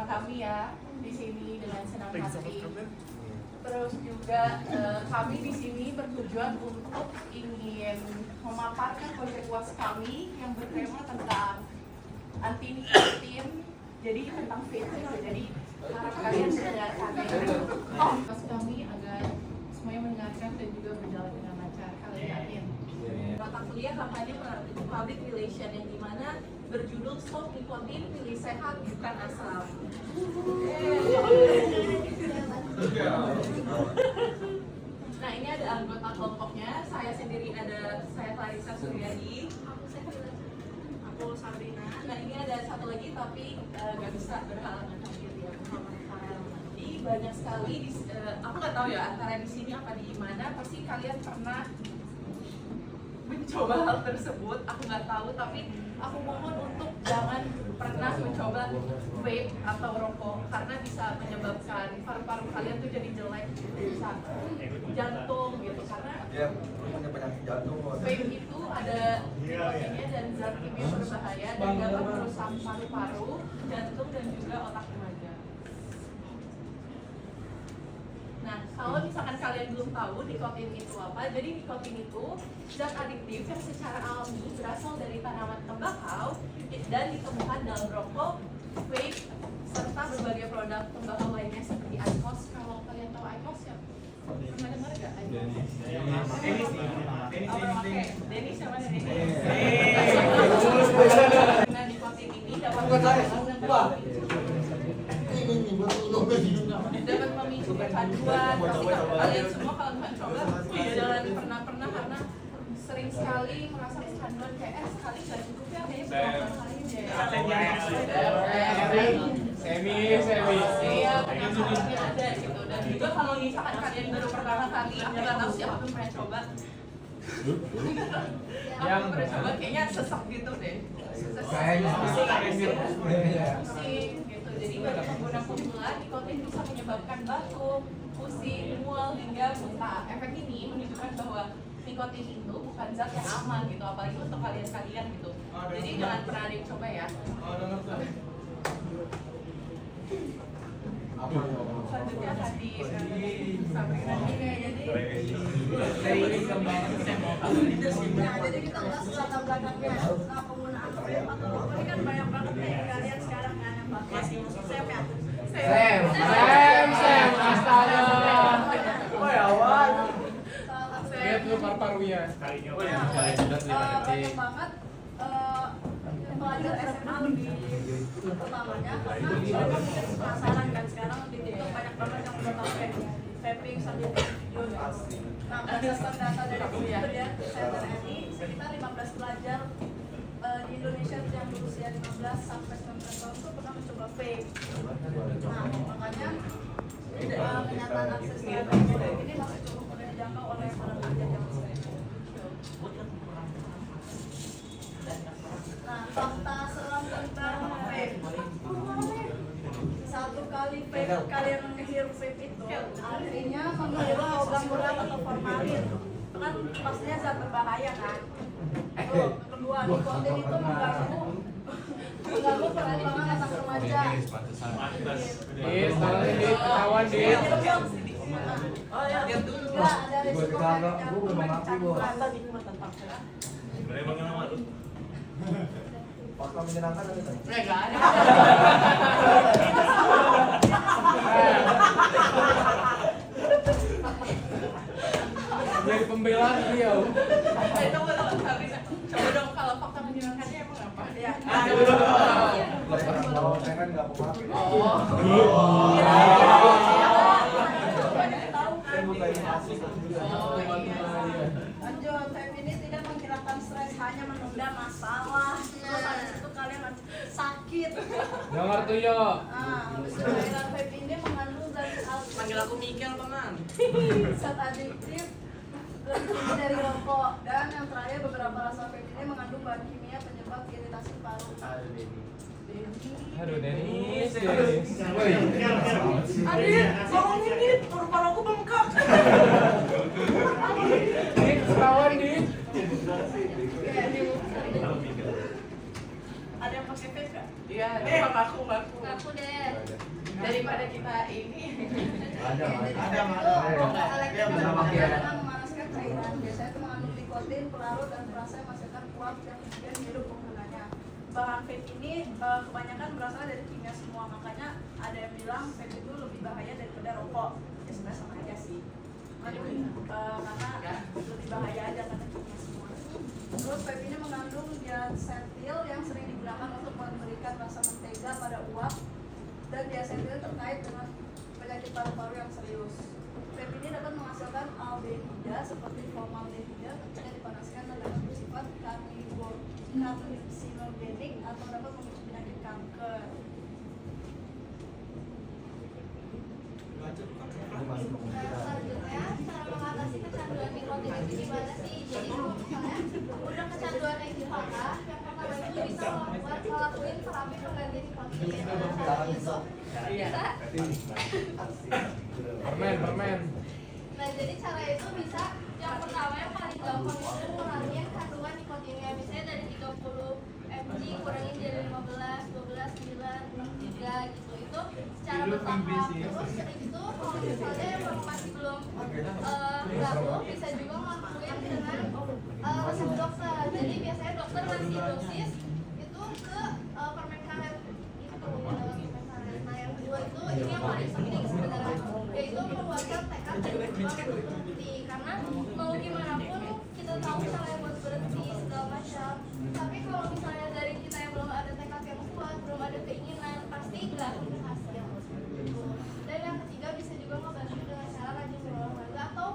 bersama kami ya di sini dengan senang hati. Terus juga kami di sini bertujuan untuk ingin memaparkan proyek UAS kami yang bertema tentang anti nikotin, jadi tentang vape. Jadi harap kalian mendengarkan UAS kami agar semuanya mendengarkan dan juga berjalan dengan lancar. Kalian yakin? Mata kuliah kampanye public relation yang dimana berjudul Stop Nikotin, Pilih Sehat Bukan Asal. Nah, ini ada anggota kelompoknya. Saya sendiri ada Clarissa Suryadi. Aku Sabrina. Nah, ini ada satu lagi tapi nggak bisa berhalangan hadir ya. Jadi banyak sekali. Aku nggak tahu ya antara di sini apa di mana. Pasti kalian pernah mencoba hal tersebut. Aku nggak tahu, tapi aku mohon untuk jangan pernah mencoba vape atau rokok karena bisa menyebabkan paru-paru kalian tuh jadi jelek, bisa jantung gitu karena punya penyakit jantung. vape itu ada nikotinnya dan zat kimia berbahaya dan dapat merusak paru-paru, jantung dan juga otak remaja. Nah, kalau misalkan kalian belum tahu nikotin itu apa, jadi nikotin itu zat adiktif yang secara alami berasal dari tanaman tembakau dan ditemukan dalam rokok, vape, serta berbagai produk tembakau lainnya seperti IQOS. Kalau kalian tahu IQOS ya? Pernah dengar nggak IQOS? Denis sama Denis. Nah, nikotin ini dapat memicu kecanduan. Pasti kalian semua kalau nggak coba jangan pernah karena sering sekali merasa kecanduan kayak sekali nggak cukup ya kayaknya Semi. Iya, mungkin ada gitu. Dan juga kalau misalkan kalian baru pertama kali, aku nggak tahu siapa pun pernah coba. Yang pernah coba kayaknya sesek gitu deh. Pusing gitu. Jadi bagi pengguna pemula, nikotin bisa menyebabkan batuk, pusing, mual hingga muntah. Efek ini menunjukkan bahwa nikotin itu bukan zat yang aman gitu, apalagi untuk kalian gitu. Jadi jangan pernah dicoba ya. Selanjutnya hadir Sabrina. Jadi kita bahas latar belakangnya. Nah, penggunaan vape atau rokok ini kan banyak banget nih kalian sekarang kan yang pakai Sam ya. Sam, astaga. Oh ya, awan. Lihat lu paru-parunya. Banyak banget pelajar SMA lebih utamanya karena mereka mungkin penasaran kan sekarang di TikTok banyak banget yang udah pakai vaping sambil video. Nah, berdasarkan data dari Kementerian Kesehatan RI, sekitar 15 pelajar di Indonesia yang berusia 15 sampai 19 tahun itu pernah mencoba vape. Nah, makanya kenyataan akses terhadap vape ini masih cukup mudah dijangkau oleh para pelajar yang masih. Nah, fakta seram tentang vape. Satu kali vape kalian menghirup vape itu artinya menghirup logam berat atau formalin. Itu kan pastinya zat berbahaya kan. Kedua, nikotin itu mengganggu perkembangan anak remaja. Ketahuan Oh ya, ketiga ada risiko penyakit canduran. Fakta menyenangkan ada tadi. Nggak ada. Jadi pembelaan dia. Tunggu, Sabrina. Coba dong kalau fakta menyenangkannya emang apa? Ya. Kalau saya kan nggak pemakai. Saya buka informasi juga. Lanjut, vape ini tidak menghilangkan stres, hanya menunda masalah. Terus habis itu kalian sakit. Yang ngerti yo. Nah, habis itu cairan vape ini mengandung zat Panggil aku Mikel, teman. zat adiktif lebih tinggi dari rokok. Dan yang terakhir, beberapa rasa vape ini mengandung bahan kimia penyebab iritasi paru. Aduh, Denis. Adit, ngomongin Dit, paru-paru aku bengkak. Dit, ketahuan, Dit. Ada yang pakai vape nggak? Iya, ngaku. Ngaku deh. Daripada kita ini. Ada. Karena memanaskan cairan, biasanya itu mengandung nikotin, pelarut, dan perasa yang menghasilkan uap yang kemudian hidup penggunanya. Bahan vape ini kebanyakan berasal dari kimia semua, makanya ada yang bilang vape itu lebih bahaya daripada rokok. Ya sebenarnya sama aja sih. Karena lebih bahaya aja karena kimia semua. Terus vape ini mengandung diacetyl yang sering digunakan untuk memberikan rasa mentega pada uap, dan diacetyl terkait dengan penyakit paru-paru yang serius. Vape ini dapat menghasilkan aldehida seperti formaldehida ketika dipanaskan dan dapat bersifat karsinogenic atau dapat memicu penyakit kanker. Selanjutnya, cara mengatasi kecanduan nikotin itu gimana sih? Jadi kalau misalnya udah kecanduan yang parah, yang pertama itu bisa ngelakuin terapi pengganti nikotin. Itu bisa. Permen. Nah, jadi cara itu bisa, yang pertama yang paling gampang itu ngurangin kandungan nikotinnya. Misalnya dari 30 mg kurangin jadi 15, 12, 9, 3 gitu. Itu secara bertahap. Terus itu kalau misalnya yang masih belum berlaku, bisa juga ngelakuin dengan resep dokter. Jadi biasanya dokter ngasih dosis itu ke permen karet itu. Nah, yang kedua itu ini yang paling penting sebenarnya, yaitu membuatkan tekad dan berjuang untuk berhenti. Karena mau gimana pun kita tahu misalnya buat berhenti segala macam, tapi kalau misalnya dari kita yang belum ada tekad yang kuat, belum ada keinginan, pasti nggak akan berhasil. Dan yang ketiga bisa juga ngebantu dengan cara rajin berolahraga atau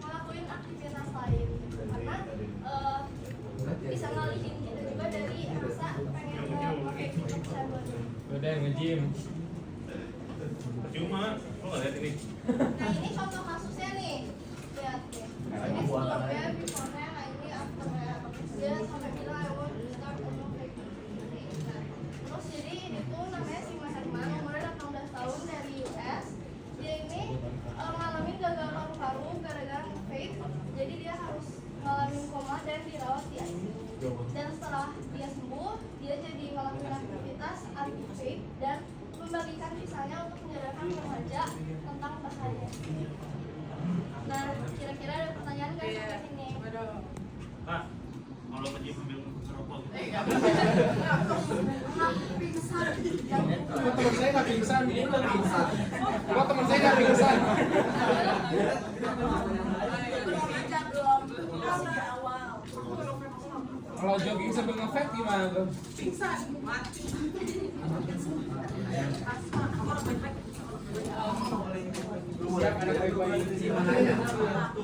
ngelakuin aktivitas lain, karena bisa ngalihin kita juga dari rasa pengen pakai kecanduan. Udah nge-gym. Cuma, lo nggak lihat ini? Nah, ini contoh kasusnya nih. Lihat nih. Ini sebelumnya, before-nya, nah ini after-nya. Dia sampai bilang I want to start a new vape. Terus jadi ini tuh namanya si Mas Herman, umurnya 18 tahun dari US. Dia ini ngalamin gagal paru-paru gara-gara vape. Jadi dia harus ngalamin koma dan dirawat di ICU. Dan setelah dia sembuh, dia jadi ngelakuin aktivitas anti-vape dan membagikan kisahnya untuk menyadarkan remaja tentang bahayanya. Nah, kira-kira ada pertanyaan nggak sampai sini? Kak, kalau nge-gym ambil rokok gitu. Kok teman saya nggak pingsan? Kok teman saya nggak pingsan? Kalau jogging sambil nge-vape gimana tuh? Pingsan, mati. Siap ada bayi-bayi di mana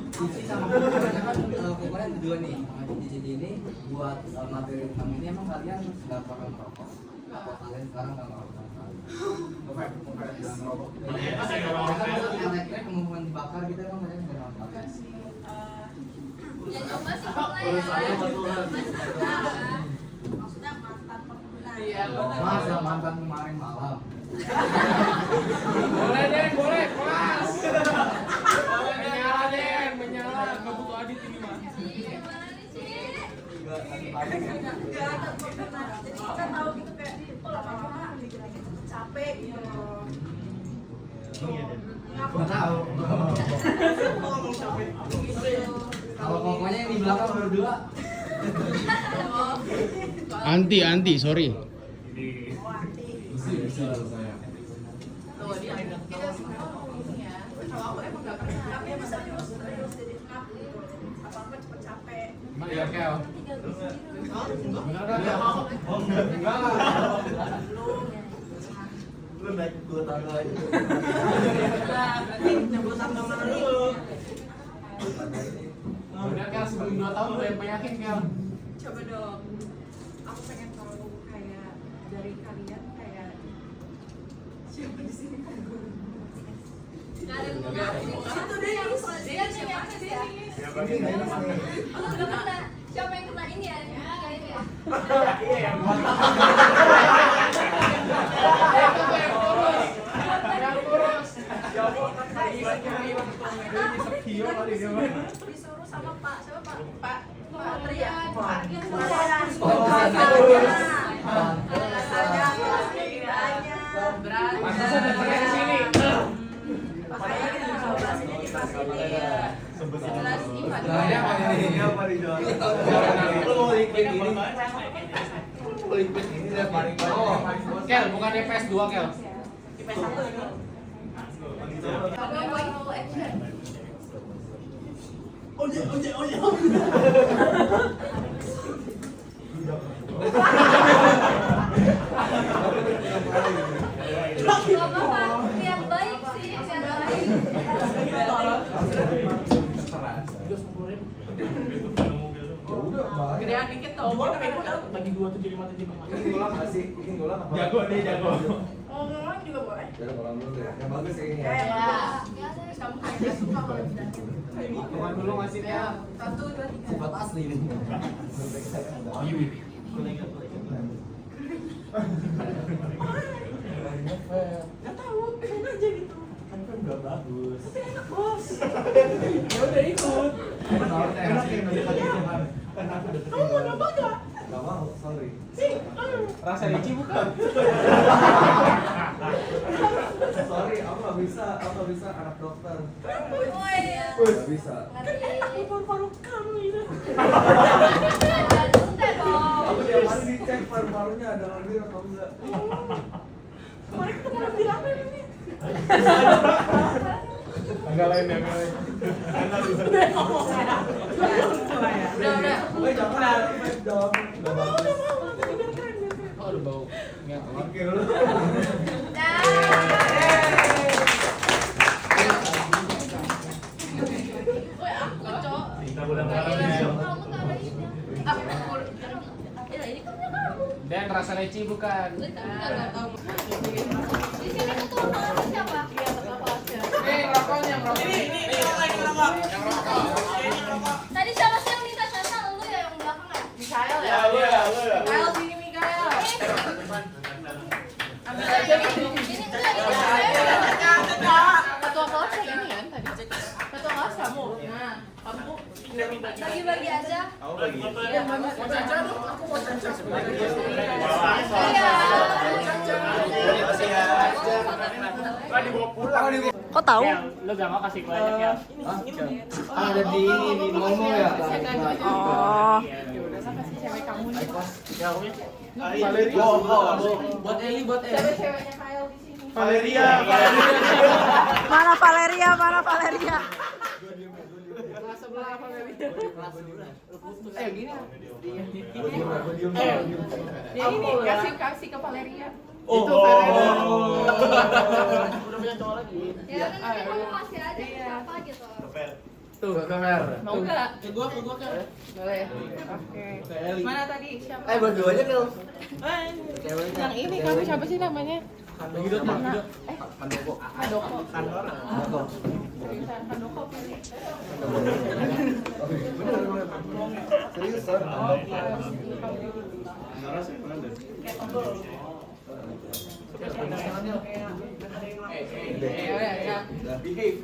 Cici sama kokorannya kan kokoran tujuan nih sama Cici ini buat materi tentang ini emang kalian nggak pernah merokok? Apa kalian sekarang nggak merokok? Elektriknya kemungkinan dibakar gitu emang kalian nggak merokok? Ya coba sih mulai Maksudnya mantan pengguna. Iya, Masa mantan kemarin malam? Boleh deh, boleh, kelas. Menyala, nggak butuh adit ini mah. gimana nih sih? Nggak ada pengguna. Jadi kita tahu gitu kayak, oh lama-lama dikira-kira capek gitu. Nggak tahu. Kalau kokonya yang di belakang berdua. Anti, sorry. Tuh, dia kita semua ini ya. Kalau aku emang nggak pernah. Tapi emang serius jadi ngap gitu. Apa-apa cepet capek. Emang iya, Kel? Bener kan, Kel? Lu naik 2 tangga aja. Berarti nyebut tanggal mana dulu? Udah, Kel, sebelum 2 tahun udah yang peyakin, Kel. Coba dong. Aku pengen tahu kayak dari kalian kayak siapa di sini kan? Itu deh yang Dia nih yang ya. Aku udah kena. Siapa yang kena ini ya? Yang ketiga ini ya? Iya, yang buat. Yang kurus. disuruh sama Pak siapa Pak? Pak Patri ya? Pak. Pak. Yang Pak. kurus. Pak. Pakai di sini. Makanya kita bahas ini di kelas ini. Kelas IPA. Nah, ini apa ini? Ini apa nih, Jon? Lu mau ikut ini? Mau ikut ini dia paling Oh, Kel, bukan PS2 Kel. IPS 1 ini. Kalau going to action. Gak apa-apa, yang baik sih, yang baik. Gedean dikit dong. Kita main bola. Bagi 27575. Ini ngulang nggak sih? Ini ngulang apa? Jago nih, jago. Ngomong juga boleh. Ya, ngulang dulu deh. Yang bagus kayak ini ya. Ya. Kamu kayaknya suka kalau didatang. Hitungan dulu ngasihnya. Ya. 1, 2, 3. sifat asli ini. Ayu. Gak tahu, pengen aja gitu. Kan udah bagus. Bos. Ya udah ikut. Enak ya, enak Kamu mau nambah gak? Gak mau, sorry. Rasa Ricci bukan? Sorry, aku nggak bisa anak dokter. Oh iya. Nggak bisa. Ngerti. Paru-paru kamu itu. Jangan suntik dong. Aku tiap hari dicek paru-parunya ada ngambil atau enggak. Kemarin kita mau ambil apa ini? Enggak lain ya, enggak lain. Udah. Pokoknya jangan fake dong. Nggak bagus. Oh, udah bau. Ingat. Oke dulu. Woi, aku cok. Kita bulan-bulan ya. Kamu taruh ini. Aku kur. Ya, ini kan punya kamu. Dan rasa leci bukan. Nggak tahu. Di sini ketua kelas siapa? Iya, tetap kelasnya. Rokoknya, rokok. Tadi siapa sih yang minta Sasa? Lu ya yang belakang ya? Mikael ya? lu ya. Mikael sini Mikael. Ambil aja Ini gitu. enggak, Ketua kelas yang ini kan tadi. Ketua kelas kamu. Nah, kamu bagi-bagi aja. Aku bagi. Iya, mau caca lu? Aku mau caca. Iya. Kok tahu? Lu gak mau kasih banyak ya? Ada di ini di ngomong ya. Oh. Kasih cewek kamu nih. Ya, oke. Buat Eli, buat Eli. Cewek-ceweknya Kyle di sini. Valeria. Mana Valeria? Mana Valeria? Kelas sebelah apa Valeria? Ayo gini. Dia ini kasih ke Valeria. Itu Valeria. Udah punya cowok lagi. Ya kan nanti kamu kasih aja Iya. apa gitu. Tuh, kamera. Mau enggak? Ke gua kan. Boleh. Oke. Ke Eli. Mana tadi? Siapa? Berdua aja Nil. Yang ini kamu siapa sih namanya? Hidot, Mak. Hidot. Mandoko. Adoko. Mandoko. Seriusan Adoko pilih. Seriusan? Ya udah ya. Behave.